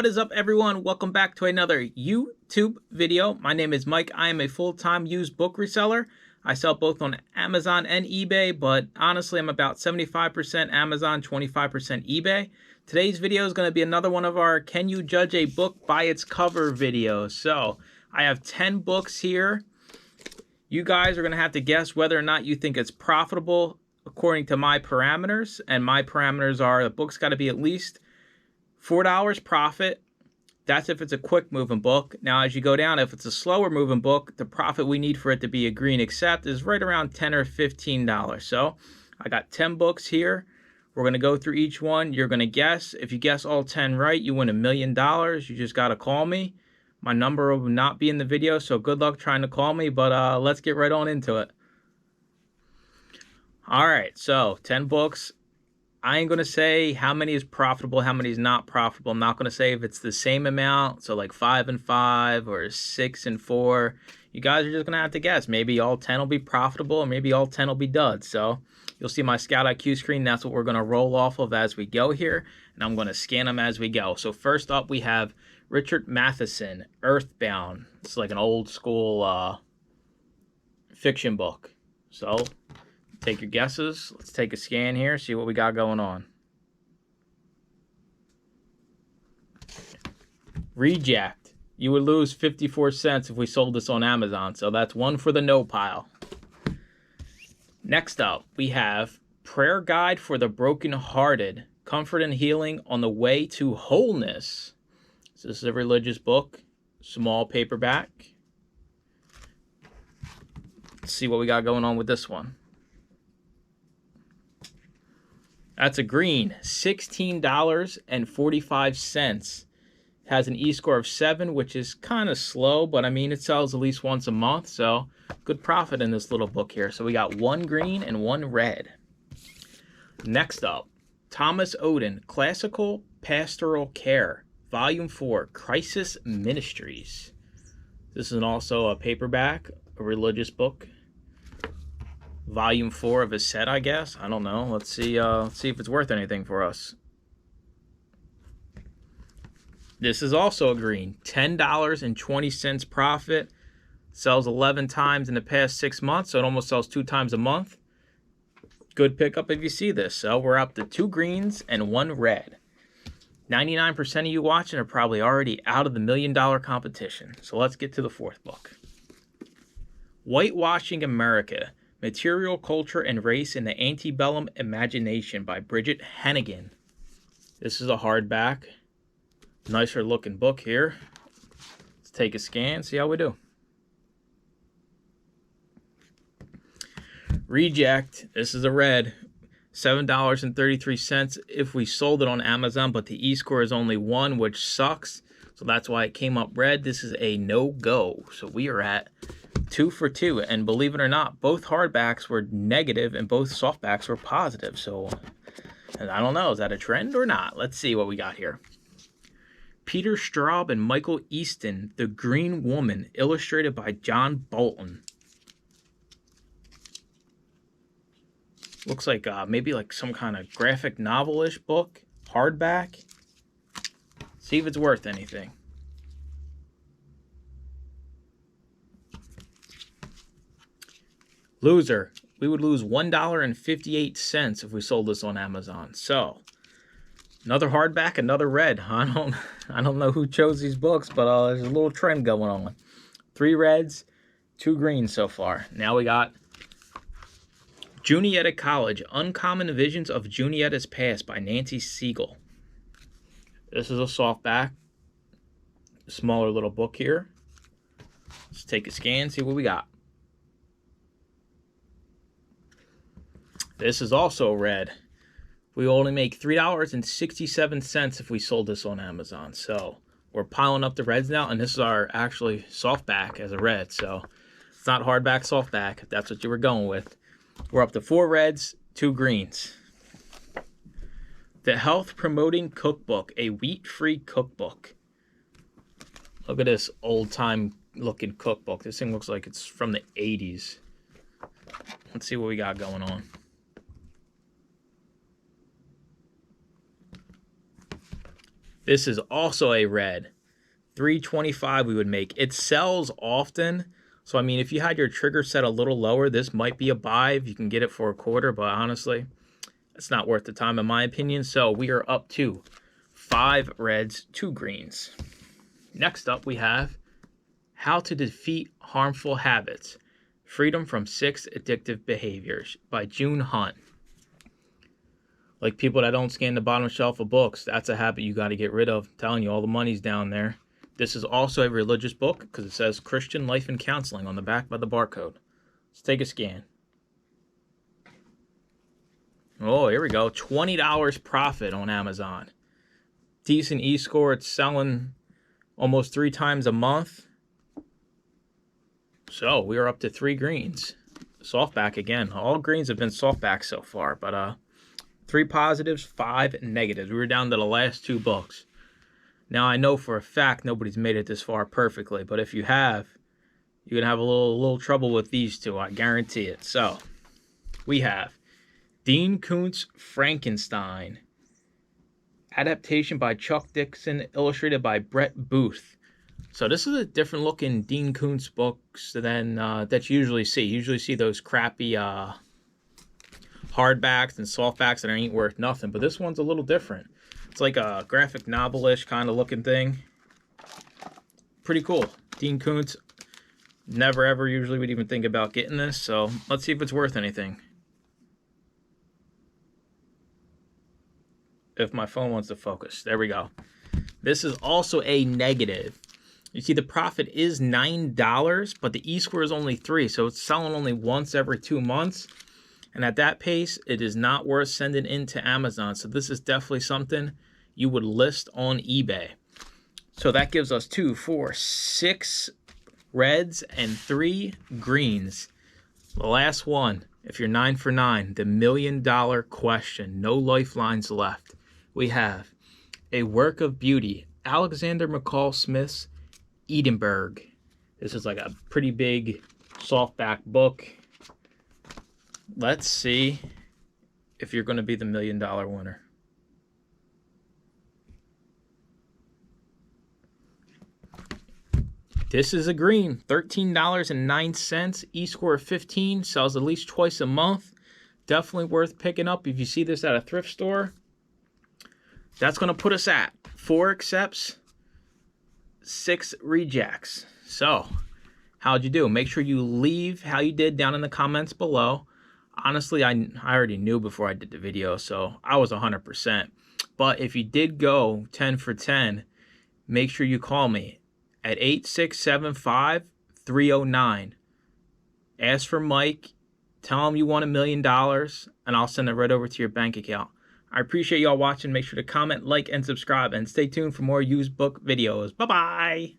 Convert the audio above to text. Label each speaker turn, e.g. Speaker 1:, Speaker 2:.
Speaker 1: What is up, everyone? Welcome back to another YouTube video. My name is Mike. I am a full-time used book reseller. I sell both on Amazon and eBay, but honestly, I'm about 75% Amazon, 25% eBay. Today's video is going to be another one of our Can You Judge a Book by Its Cover videos. So I have 10 books here. You guys are going to have to guess whether or not you think it's profitable according to my parameters. And my parameters are the book's got to be at least $4 profit. That's if it's a quick moving book. Now, as you go down, if it's a slower moving book, the profit we need for it to be a green accept is right around $10 or $15. So I got 10 books here. We're going to go through each one. You're going to guess. If you guess all 10 right, you win $1 million. You just got to call me. My number will not be in the video, so good luck trying to call me, but let's get right on into it. All right, so 10 books. I ain't going to say how many is profitable, how many is not profitable. I'm not going to say if it's the same amount, so like 5 and 5 or 6 and 4. You guys are just going to have to guess. Maybe all 10 will be profitable, or maybe all 10 will be duds. So you'll see my Scout IQ screen. That's what we're going to roll off of as we go here, and I'm going to scan them as we go. So first up, we have Richard Matheson, Earthbound. It's like an old school fiction book. So take your guesses. Let's take a scan here, see what we got going on. Reject. You would lose 54 cents if we sold this on Amazon, so that's one for the no pile. Next up, we have Prayer Guide for the Brokenhearted, Comfort and Healing on the Way to Wholeness. So this is a religious book, small paperback. Let's see what we got going on with this one. That's a green, $16.45. Has an E-score of 7, which is kind of slow, but I mean, it sells at least once a month, so good profit in this little book here. So we got one green and one red. Next up, Thomas Oden, Classical Pastoral Care, Volume 4, Crisis Ministries. This is also a paperback, a religious book. Volume 4 of a set, I guess. I don't know. Let's see if it's worth anything for us. This is also a green. $10.20 profit. Sells 11 times in the past 6 months, so it almost sells 2 times a month. Good pickup if you see this. So we're up to 2 greens and 1 red. 99% of you watching are probably already out of the $1 million competition. So let's get to the fourth book. Whitewashing America, Material Culture and Race in the Antebellum Imagination by Bridget Hennigan. This is a hardback. Nicer looking book here. Let's take a scan, see how we do. Reject. This is a red. $7.33 if we sold it on Amazon, but the E-score is only 1, which sucks. So that's why it came up red. This is a no-go. So we are at 2 for 2, and believe it or not, both hardbacks were negative and both softbacks were positive. So, and I don't know, is that a trend or not? Let's see what we got here. Peter Straub and Michael Easton, The Green Woman, illustrated by John Bolton. Looks like maybe like some kind of graphic novel-ish book, hardback. See if it's worth anything. Loser. We would lose $1.58 if we sold this on Amazon. So, another hardback, another red. I don't know who chose these books, but there's a little trend going on. 3 reds, 2 greens so far. Now we got Junietta College, Uncommon Visions of Junietta's Past by Nancy Siegel. This is a softback. Smaller little book here. Let's take a scan, see what we got. This is also red. We only make $3.67 if we sold this on Amazon. So we're piling up the reds now, and this is our actually softback as a red. So it's not hardback, softback, if that's what you were going with. We're up to 4 reds, 2 greens. The Health Promoting Cookbook, a wheat-free cookbook. Look at this old-time looking cookbook. This thing looks like it's from the 80s. Let's see what we got going on. This is also a red. $3.25 we would make. It sells often. So, I mean, if you had your trigger set a little lower, this might be a buy if you can get it for a quarter. But honestly, it's not worth the time in my opinion. So we are up to 5 reds, 2 greens. Next up, we have How to Defeat Harmful Habits. Freedom from 6 Addictive Behaviors by June Hunt. Like people that don't scan the bottom shelf of books, that's a habit you got to get rid of. I'm telling you, all the money's down there. This is also a religious book because it says Christian Life and Counseling on the back by the barcode. Let's take a scan. Oh, here we go. $20 profit on Amazon. Decent e-score. It's selling almost 3 times a month. So we are up to 3 greens. Softback again. All greens have been softback so far, but 3 positives, 5 negatives. We were down to the last 2 books. Now I know for a fact nobody's made it this far perfectly, but if you have, you're gonna have a little trouble with these 2. I guarantee it. So we have Dean Koontz Frankenstein. Adaptation by Chuck Dixon, illustrated by Brett Booth. So this is a different looking Dean Koontz books than that you usually see. You usually see those crappy hardbacks and softbacks that ain't worth nothing. But this one's a little different. It's like a graphic novel-ish kind of looking thing. Pretty cool. Dean Koontz. Never ever usually would even think about getting this. So let's see if it's worth anything. If my phone wants to focus. There we go. This is also a negative. You see the profit is $9, but the e-score is only 3. So it's selling only once every 2 months. And at that pace, it is not worth sending into Amazon. So this is definitely something you would list on eBay. So that gives us 2, 4, 6 reds and 3 greens. The last one, if you're 9 for 9, the $1 million question. No lifelines left. We have A Work of Beauty, Alexander McCall Smith's Edinburgh. This is like a pretty big softback book. Let's see if you're going to be the $1 million winner. This is a green, $13.09, e-score of 15, sells at least twice a month. Definitely worth picking up if you see this at a thrift store. That's going to put us at 4 accepts, 6 rejects. So, how'd you do? Make sure you leave how you did down in the comments below. Honestly, I already knew before I did the video, so I was 100%. But if you did go 10 for 10, make sure you call me at 8675-309. Ask for Mike. Tell him you want $1 million, and I'll send it right over to your bank account. I appreciate y'all watching. Make sure to comment, like, and subscribe, and stay tuned for more used book videos. Bye-bye.